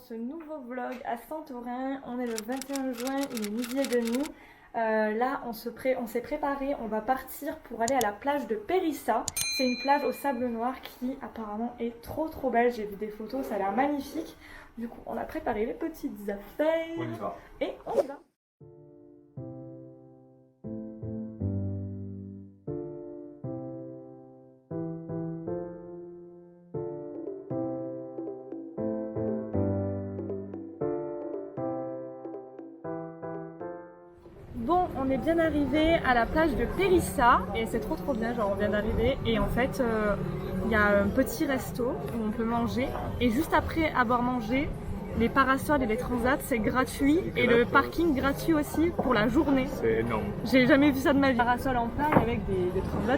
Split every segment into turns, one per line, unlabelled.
ce nouveau vlog à Santorin. On est le 21 juin, il est midi et demi. Là on s'est préparé, on va partir pour aller à la plage de Périssa. C'est une plage au sable noir qui apparemment est trop belle. J'ai vu des photos, ça a l'air magnifique. Du coup on a préparé les petites affaires.
On y va.
Et on y va. Bon, on est bien arrivé à la plage de Périssa et c'est trop bien, genre on vient d'arriver et en fait il y a un petit resto où on peut manger et juste après avoir mangé, les parasols et les transats c'est gratuit et le parking gratuit aussi pour la journée.
C'est énorme.
J'ai jamais vu ça de ma vie. Parasol en paille avec des transats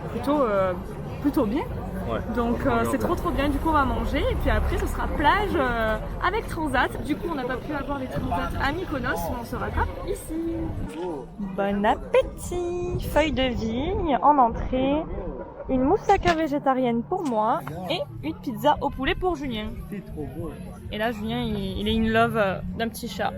plutôt bien.
Ouais.
Donc c'est trop bien, du coup on va manger et puis après ce sera plage avec transat. Du coup on n'a pas pu avoir les transats à Mykonos, mais on se rattrape ici. Bon appétit! Feuilles de vigne en entrée, une moussaka végétarienne pour moi et une pizza au poulet pour Julien.
C'est trop beau.
Et là Julien il est in love d'un petit chat.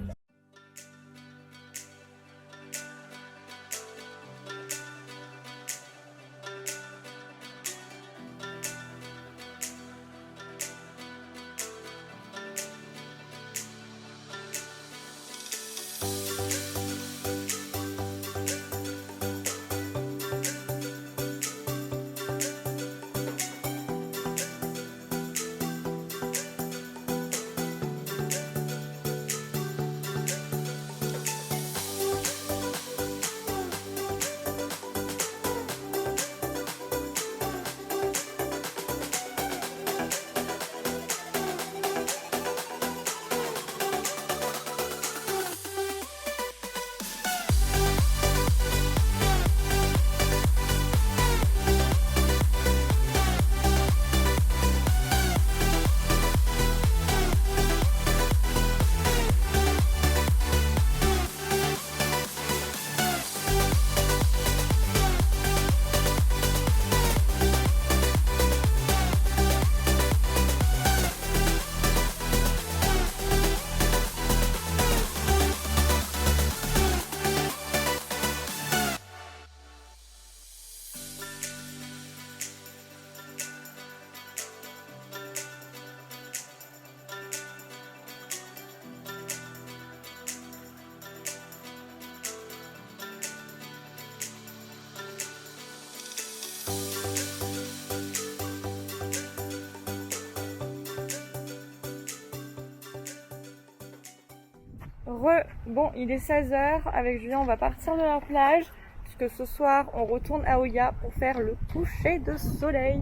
Bon, il est 16h, avec Julien on va partir de la plage puisque ce soir on retourne à Oya pour faire le coucher de soleil.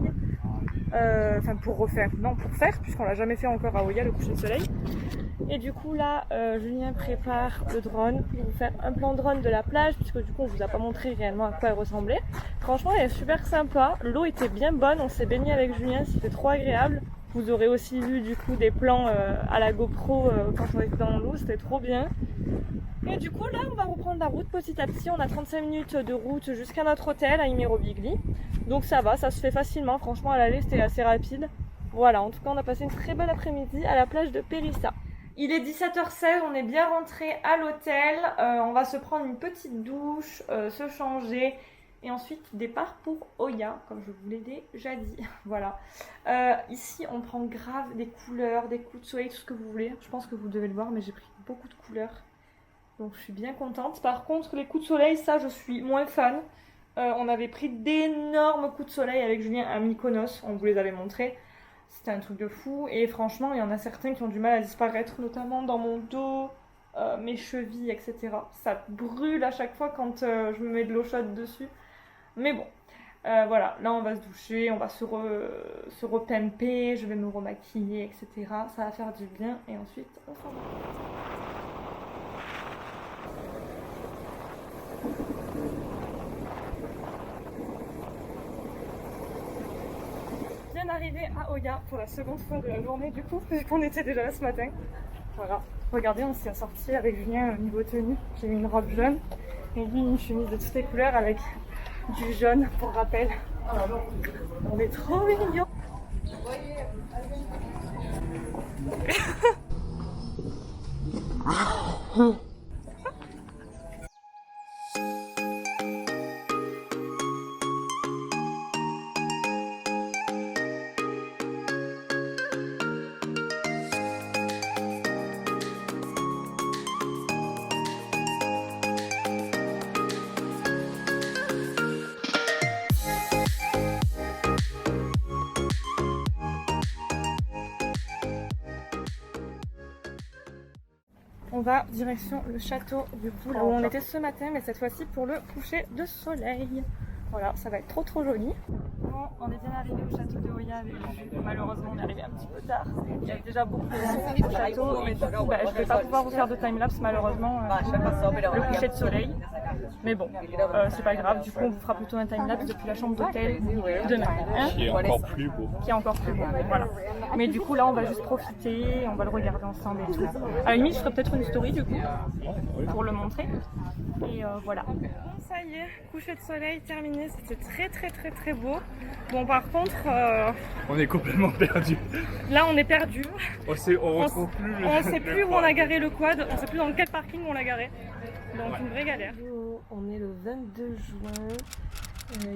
Enfin pour faire puisqu'on l'a jamais fait encore à Oya le coucher de soleil. Et du coup là Julien prépare le drone pour vous faire un plan drone de la plage puisque du coup on vous a pas montré réellement à quoi elle ressemblait. Franchement elle est super sympa, l'eau était bien bonne, on s'est baigné avec Julien, c'était trop agréable. Vous aurez aussi vu du coup des plans à la GoPro quand on était dans l'eau, c'était trop bien. Et du coup là on va reprendre la route petit à petit, on a 35 minutes de route jusqu'à notre hôtel à Imerobigli. Donc ça va, ça se fait facilement, franchement à l'aller c'était assez rapide. Voilà, en tout cas on a passé une très belle après-midi à la plage de Périssa. Il est 17h16, on est bien rentré à l'hôtel, on va se prendre une petite douche, se changer. Et ensuite départ pour Oya, comme je vous l'ai déjà dit. Voilà. Ici on prend grave des couleurs, des coups de soleil, tout ce que vous voulez. Je pense que vous devez le voir, mais j'ai pris beaucoup de couleurs. Donc je suis bien contente. Par contre les coups de soleil, ça je suis moins fan. On avait pris d'énormes coups de soleil avec Julien à Mykonos, on vous les avait montrés. C'était un truc de fou. Et franchement il y en a certains qui ont du mal à disparaître, notamment dans mon dos, mes chevilles, etc. Ça brûle à chaque fois quand je me mets de l'eau chaude dessus. Mais bon, voilà, là on va se doucher, on va se repimper, je vais me remaquiller, etc. Ça va faire du bien et ensuite on s'en va. Bien arrivé à Oya pour la seconde fois de la journée du coup, vu qu'on était déjà là ce matin. Voilà, regardez, on s'est sorti avec Julien au niveau tenue. J'ai mis une robe jaune et lui une chemise de toutes les couleurs avec du jaune pour rappel. On est trop mignons. On va direction le château du coup, là où on était ce matin, mais cette fois-ci pour le coucher de soleil. Voilà, ça va être trop joli. Bon, on est bien arrivé au château de Oya avec Juju. Malheureusement, on est arrivé un petit peu tard. Il y avait déjà beaucoup de monde au château, mais du coup, je vais pas pouvoir vous faire de timelapse malheureusement. Le coucher de soleil. Mais bon, c'est pas grave. Du coup, on vous fera plutôt un timelapse depuis la chambre d'hôtel demain. Hein,
qui est encore plus beau.
qui est encore plus beau, voilà. Mais du coup, là, on va juste profiter, on va le regarder ensemble et tout. À la limite, je ferai peut-être une story du coup, pour le montrer. Et voilà. Ça y est, coucher de soleil terminé, c'était très beau. Bon, par contre,
On est complètement perdu.
là, on est perdu.
On retrouve plus le.
On sait plus où on a garé le quad, on sait plus dans quel parking on l'a garé. Donc, une vraie galère. On est le 22 juin, il est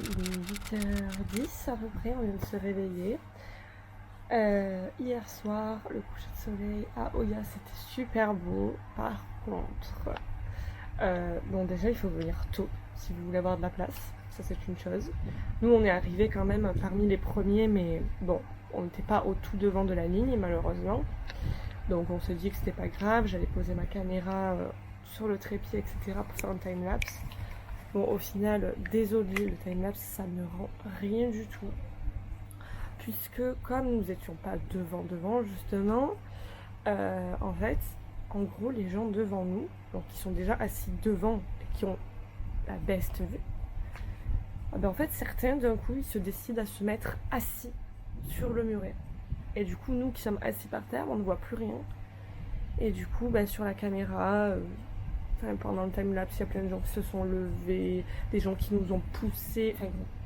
8h10 à peu près, on vient de se réveiller. Hier soir, le coucher de soleil à Oya, c'était super beau. Par contre, bon, déjà il faut venir tôt si vous voulez avoir de la place, ça c'est une chose. Nous on est arrivés quand même parmi les premiers, mais bon, on n'était pas au tout devant de la ligne malheureusement. Donc on s'est dit que c'était pas grave, j'allais poser ma caméra sur le trépied, etc. pour faire un timelapse. Bon, au final, désolé, le timelapse ça ne rend rien du tout. Puisque comme nous n'étions pas devant justement, en fait, en gros les gens devant nous, donc qui sont déjà assis devant et qui ont la best vue, ben en fait certains d'un coup ils se décident à se mettre assis sur le muret. Et du coup nous qui sommes assis par terre, on ne voit plus rien. Et du coup ben, sur la caméra, pendant le timelapse, il y a plein de gens qui se sont levés, des gens qui nous ont poussés,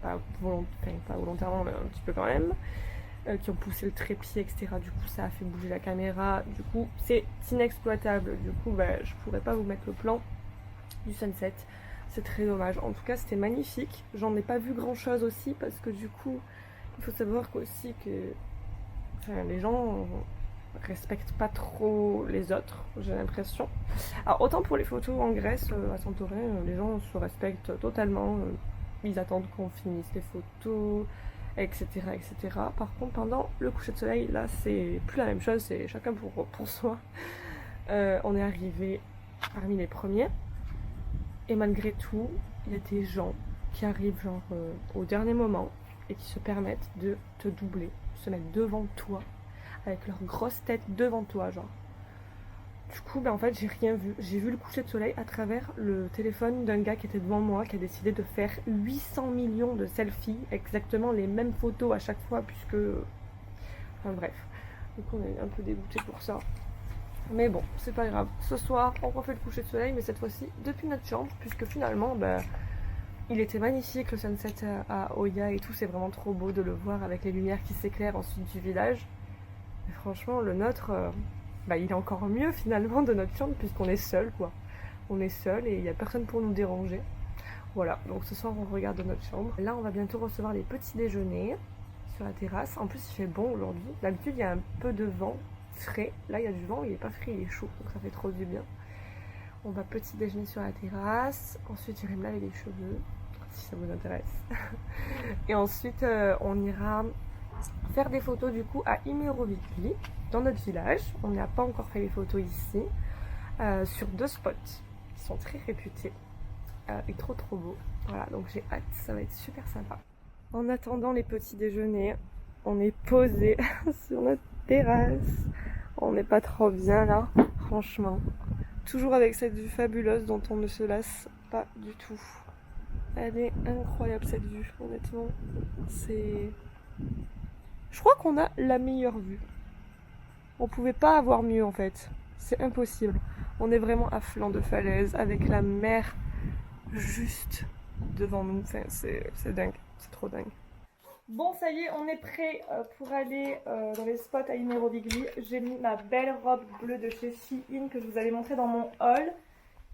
pas volontairement, mais un petit peu quand même, qui ont poussé le trépied, etc. Du coup, ça a fait bouger la caméra. Du coup, c'est inexploitable. Du coup, je pourrais pas vous mettre le plan du sunset. C'est très dommage. En tout cas, c'était magnifique. J'en ai pas vu grand chose aussi parce que du coup, il faut savoir qu'aussi que les gens respectent pas trop les autres, j'ai l'impression. Alors autant pour les photos en Grèce, à Santorin, les gens se respectent totalement, ils attendent qu'on finisse les photos, etc., etc. Par contre pendant le coucher de soleil, là c'est plus la même chose, c'est chacun pour soi. On est arrivé parmi les premiers, et malgré tout, il y a des gens qui arrivent genre au dernier moment, et qui se permettent de te doubler, se mettre devant toi, avec leur grosse tête devant toi, genre. Du coup, en fait, j'ai rien vu. J'ai vu le coucher de soleil à travers le téléphone d'un gars qui était devant moi, qui a décidé de faire 800 millions de selfies, exactement les mêmes photos à chaque fois, puisque... Enfin bref. Donc on est un peu dégoûté pour ça. Mais bon, c'est pas grave. Ce soir, on refait le coucher de soleil, mais cette fois-ci depuis notre chambre, puisque finalement, il était magnifique le sunset à Oya et tout. C'est vraiment trop beau de le voir avec les lumières qui s'éclairent ensuite du village. Et franchement, le nôtre, il est encore mieux finalement de notre chambre puisqu'on est seul, quoi. On est seul et il n'y a personne pour nous déranger. Voilà, donc ce soir on regarde notre chambre. Là, on va bientôt recevoir les petits déjeuners sur la terrasse. En plus, il fait bon aujourd'hui. D'habitude, il y a un peu de vent frais. Là, il y a du vent, il n'est pas frais, il est chaud, donc ça fait trop du bien. On va petit déjeuner sur la terrasse. Ensuite, j'irai me laver les cheveux, si ça vous intéresse. Et ensuite, on ira faire des photos du coup à Imerovikli, dans notre village. On n'a pas encore fait les photos ici, sur 2 spots qui sont très réputés et trop beaux. Voilà, donc j'ai hâte, ça va être super sympa. En attendant les petits déjeuners, on est posé sur notre terrasse. On n'est pas trop bien là, franchement. Toujours avec cette vue fabuleuse dont on ne se lasse pas du tout. Elle est incroyable cette vue, honnêtement. C'est... Je crois qu'on a la meilleure vue. On pouvait pas avoir mieux en fait. C'est impossible. On est vraiment à flanc de falaise avec la mer juste devant nous. Enfin, c'est dingue. C'est trop dingue. Bon, ça y est, on est prêt pour aller dans les spots à Immerovigli. J'ai mis ma belle robe bleue de chez Shein que je vous avais montré dans mon haul.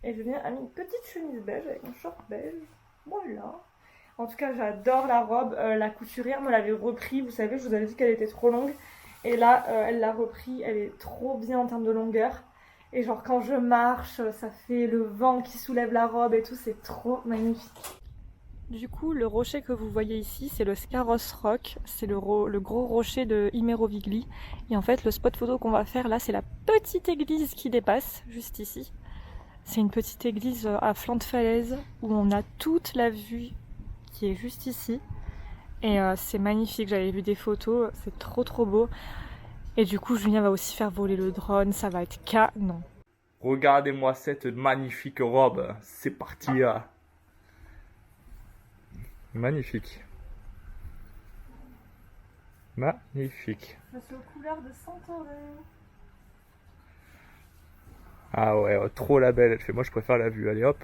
Et Julien a mis une petite chemise beige avec un short beige. Voilà. En tout cas, j'adore la robe. La couturière me l'avait repris. Vous savez, je vous avais dit qu'elle était trop longue. Et là, elle l'a repris. Elle est trop bien en termes de longueur. Et genre, quand je marche, ça fait le vent qui soulève la robe et tout. C'est trop magnifique. Du coup, le rocher que vous voyez ici, c'est le Scaros Rock. C'est le gros rocher de Immerovigli. Et en fait, le spot photo qu'on va faire là, c'est la petite église qui dépasse, juste ici. C'est une petite église à flanc de falaise où on a toute la vue qui est juste ici. Et c'est magnifique, j'avais vu des photos, c'est trop beau. Et du coup, Julien va aussi faire voler le drone, ça va être canon.
Regardez-moi cette magnifique robe. C'est parti. Magnifique. Magnifique.
C'est aux couleurs de Santorin.
Ah ouais, trop la belle. Elle fait, moi je préfère la vue. Allez hop.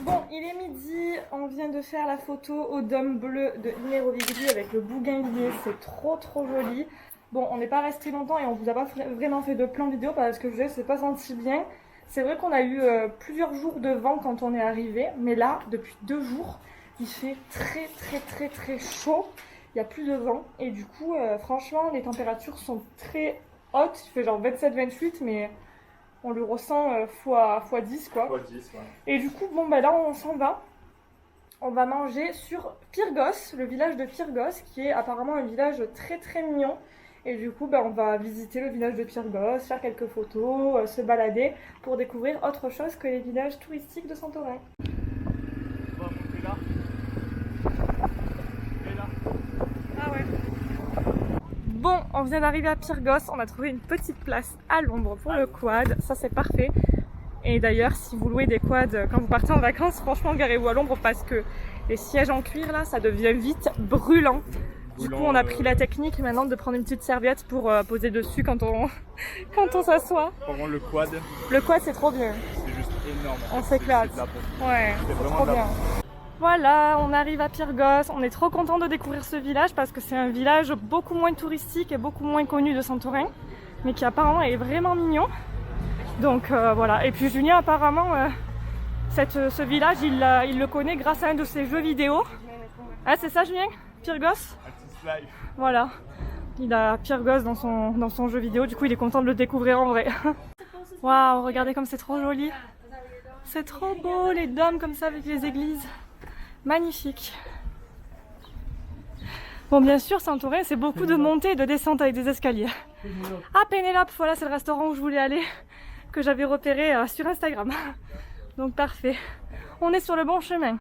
Bon, il est midi, on vient de faire la photo au dôme bleu de Immerovigli avec le bougainvillier, c'est trop joli. Bon, on n'est pas resté longtemps et on vous a pas vraiment fait de plan vidéo parce que je ne s'est pas senti bien. C'est vrai qu'on a eu plusieurs jours de vent quand on est arrivé, mais là, depuis 2 jours, il fait très chaud. Il n'y a plus de vent et du coup, franchement, les températures sont très hautes. Il fait genre 27-28, mais on le ressent fois 10 quoi.
Fois 10, ouais.
Et du coup, bon bah là on s'en va. On va manger sur Pyrgos, le village de Pyrgos, qui est apparemment un village très mignon. Et du coup, bah, on va visiter le village de Pyrgos, faire quelques photos, se balader pour découvrir autre chose que les villages touristiques de Santorin.
On va monter là. Et là.
Ah ouais. Bon, on vient d'arriver à Pyrgos, on a trouvé une petite place à l'ombre pour le quad, ça c'est parfait. Et d'ailleurs, si vous louez des quads quand vous partez en vacances, franchement garez-vous à l'ombre parce que les sièges en cuir là, ça devient vite brûlant. Du coup, on a pris la technique maintenant de prendre une petite serviette pour poser dessus quand on s'assoit.
Pendant le quad,
Le quad c'est trop bien,
c'est juste énorme.
on s'éclate. Ouais,
C'est vraiment
trop
de la
bien. Voilà, on arrive à Pyrgos, on est trop content de découvrir ce village parce que c'est un village beaucoup moins touristique et beaucoup moins connu de Santorin, mais qui apparemment est vraiment mignon. Donc voilà, et puis Julien apparemment, ce village il le connaît grâce à un de ses jeux vidéo. Ah c'est ça Julien? Pyrgos? Voilà, il a Pyrgos dans son jeu vidéo, du coup il est content de le découvrir en vrai. Waouh, regardez comme c'est trop joli. C'est trop beau les dômes comme ça avec les églises. Magnifique. Bon bien sûr Santorin c'est beaucoup de montées et de descentes avec des escaliers. Ah Pénélope, voilà c'est le restaurant où je voulais aller, que j'avais repéré sur Instagram. Donc parfait. On est sur le bon chemin.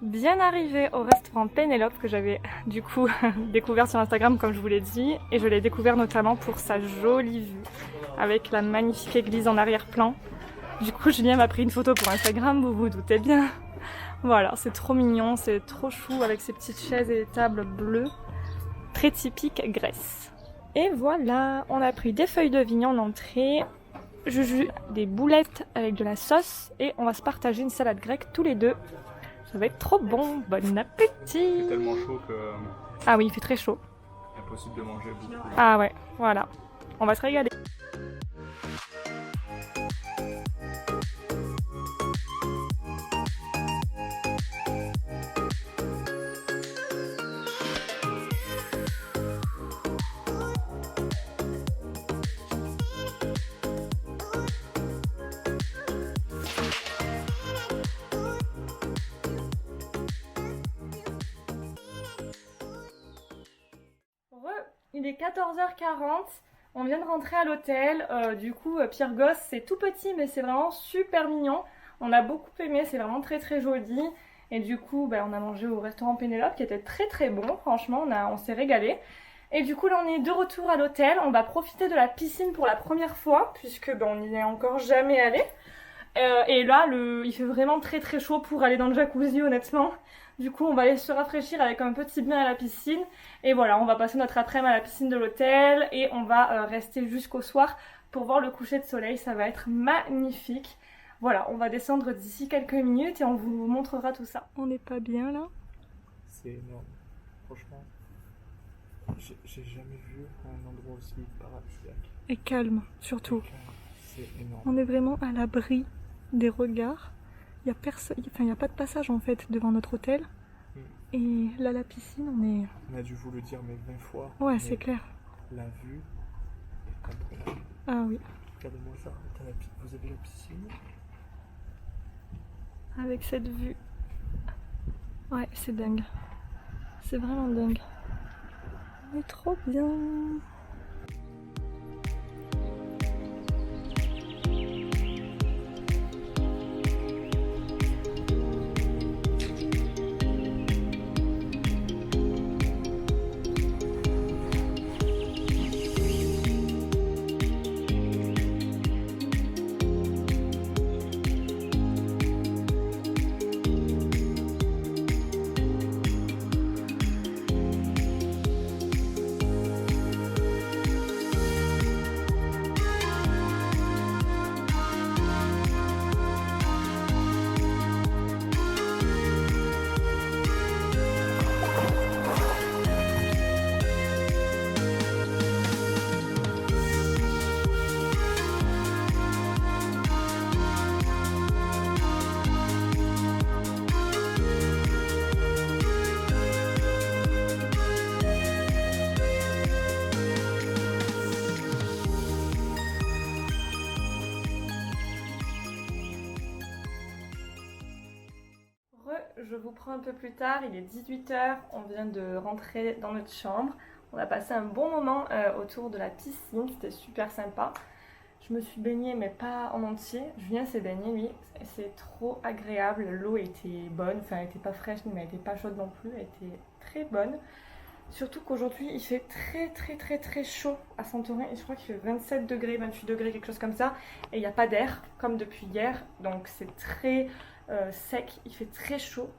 Bien arrivé au restaurant Pénélope que j'avais du coup découvert sur Instagram comme je vous l'ai dit, et je l'ai découvert notamment pour sa jolie vue avec la magnifique église en arrière-plan. Du coup Julien m'a pris une photo pour Instagram, vous vous doutez bien. Voilà, c'est trop mignon, c'est trop chou avec ses petites chaises et tables bleues, très typique Grèce. Et voilà, on a pris des feuilles de vigne en entrée, Juju des boulettes avec de la sauce et on va se partager une salade grecque tous les deux. Ça va être trop bon, bon appétit!
C'est tellement chaud que
Ah oui, il fait très chaud.
impossible de manger beaucoup.
Ah ouais, voilà, on va se régaler. Il est 14h40. On vient de rentrer à l'hôtel. Du coup, Pyrgos, c'est tout petit, mais c'est vraiment super mignon. On a beaucoup aimé, c'est vraiment très très joli. Et du coup, on a mangé au restaurant Pénélope qui était très très bon. Franchement, on s'est régalé. Et du coup, là, on est de retour à l'hôtel. On va profiter de la piscine pour la première fois, puisque on n'y est encore jamais allé. Et là, il fait vraiment très très chaud pour aller dans le jacuzzi, honnêtement. Du coup, on va aller se rafraîchir avec un petit bain à la piscine. Et voilà, on va passer notre après-midi à la piscine de l'hôtel. Et on va rester jusqu'au soir pour voir le coucher de soleil. Ça va être magnifique. Voilà, on va descendre d'ici quelques minutes et on vous montrera tout ça. On n'est pas bien là?
C'est énorme. Franchement, j'ai jamais vu un endroit aussi paradisiaque.
Et calme, surtout.
C'est énorme.
On est vraiment à l'abri des regards. Il n'y a pas de passage en fait devant notre hôtel. Et là, la piscine,
on a dû vous le dire mais 20 fois.
Ouais, c'est clair.
La vue est incroyable.
Ah oui.
Regardez-moi ça. Vous avez la piscine.
Avec cette vue. Ouais, c'est dingue. C'est vraiment dingue. On est trop bien. Je vous prends un peu plus tard, il est 18h, on vient de rentrer dans notre chambre. On a passé un bon moment autour de la piscine, c'était super sympa. Je me suis baignée mais pas en entier. Julien s'est baigné lui, c'est trop agréable. L'eau était bonne, enfin elle était pas fraîche mais elle était pas chaude non plus, elle était très bonne. Surtout qu'aujourd'hui il fait très chaud à Santorin et je crois qu'il fait 27 degrés, 28 degrés, quelque chose comme ça. Et il n'y a pas d'air comme depuis hier, donc c'est très sec, il fait très chaud.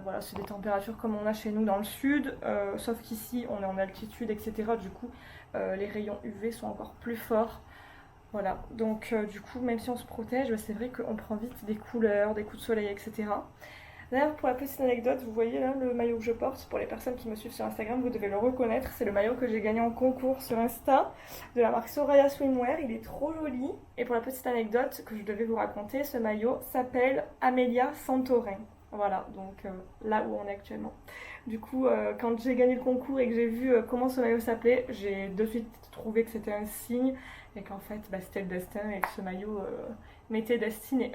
Voilà, c'est des températures comme on a chez nous dans le sud, sauf qu'ici on est en altitude, etc. Du coup, les rayons UV sont encore plus forts. Voilà, donc du coup, même si on se protège, c'est vrai qu'on prend vite des couleurs, des coups de soleil, etc. D'ailleurs, pour la petite anecdote, vous voyez là le maillot que je porte, pour les personnes qui me suivent sur Instagram, vous devez le reconnaître. C'est le maillot que j'ai gagné en concours sur Insta de la marque Soraya Swimwear. Il est trop joli. Et pour la petite anecdote que je devais vous raconter, ce maillot s'appelle Amelia Santorin. Voilà, donc là où on est actuellement. Du coup, quand j'ai gagné le concours et que j'ai vu comment ce maillot s'appelait, j'ai de suite trouvé que c'était un signe et qu'en fait c'était le destin et que ce maillot m'était destiné.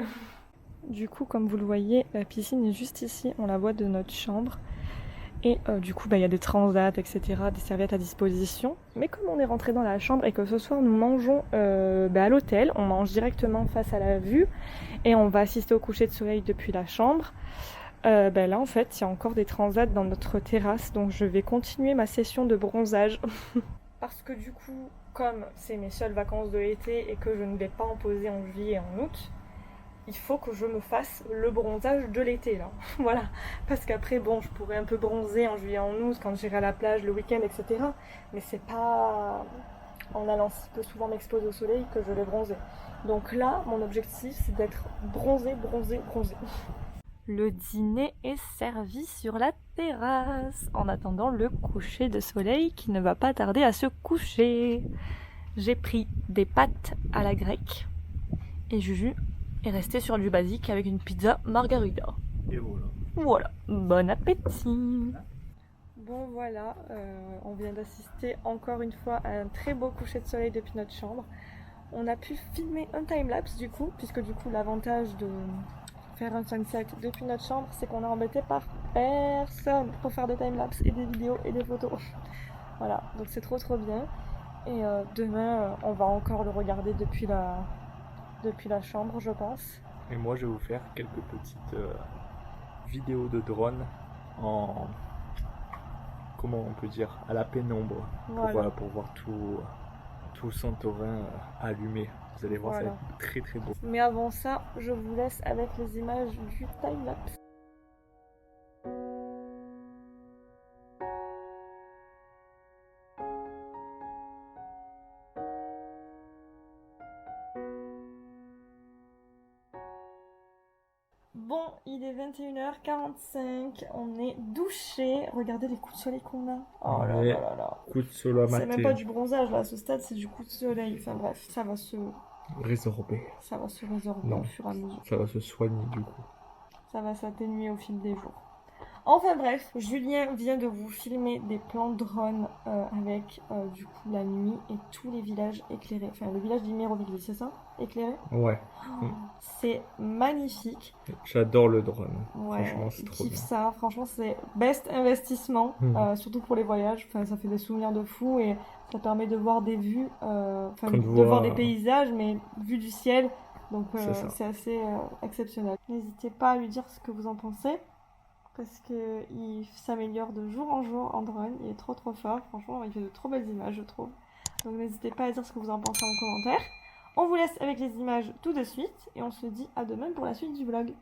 Du coup, comme vous le voyez, la piscine est juste ici, on la voit de notre chambre. Et du coup, il y a des transats, etc., des serviettes à disposition. Mais comme on est rentré dans la chambre et que ce soir nous mangeons à l'hôtel, on mange directement face à la vue et on va assister au coucher de soleil depuis la chambre. Là, en fait, il y a encore des transats dans notre terrasse, donc je vais continuer ma session de bronzage. Parce que du coup, comme c'est mes seules vacances de l'été et que je ne vais pas en poser en juillet et en août, il faut que je me fasse le bronzage de l'été là. Voilà, parce qu'après bon, je pourrais un peu bronzer en juillet, en août quand j'irai à la plage le week-end, etc. Mais c'est pas en allant si peu souvent m'exposer au soleil que je vais bronzer. Donc là, mon objectif c'est d'être bronzé. Le dîner est servi sur la terrasse en attendant le coucher de soleil qui ne va pas tarder à se coucher. J'ai pris des pâtes à la grecque et Juju est resté sur du basique avec une pizza margarita.
Et voilà.
Voilà, bon appétit. Bon voilà, on vient d'assister encore une fois à un très beau coucher de soleil depuis notre chambre. On a pu filmer un timelapse du coup, puisque du coup l'avantage de faire un sunset depuis notre chambre, c'est qu'on est embêté par personne pour faire des timelapses et des vidéos et des photos. Voilà, donc c'est trop bien. Et demain, on va encore le regarder depuis la chambre, je pense.
Et moi, je vais vous faire quelques petites vidéos de drone en, comment on peut dire, à la pénombre,
Voilà.
pour voir tout Santorin allumé. Vous allez voir, ça va être très beau.
Mais avant ça, je vous laisse avec les images du time-lapse. Bon, il est 21h45, on est douché. Regardez les coups de soleil qu'on a. Oh là là là là.
Coup de soleil
C'est même pas du bronzage là, à ce stade, c'est du coup de soleil. Enfin bref, ça va se
résorber.
Au fur et à mesure.
Ça va se soigner du coup.
Ça va s'atténuer au fil des jours. Enfin bref, Julien vient de vous filmer des plans drone avec du coup la nuit et tous les villages éclairés. Enfin le village d'Imérovigli, c'est ça? Éclairé?
Ouais.
C'est magnifique.
J'adore le drone.
Ouais,
franchement, c'est trop bien.
Ça. Franchement, c'est best investissement, surtout pour les voyages. Enfin, ça fait des souvenirs de fou et ça permet de voir des vues, voir des paysages, mais vues du ciel. Donc c'est assez exceptionnel. N'hésitez pas à lui dire ce que vous en pensez. Parce qu'il s'améliore de jour en jour en drone, il est trop fort, franchement il fait de trop belles images je trouve. Donc n'hésitez pas à dire ce que vous en pensez en commentaire. On vous laisse avec les images tout de suite et on se dit à demain pour la suite du vlog.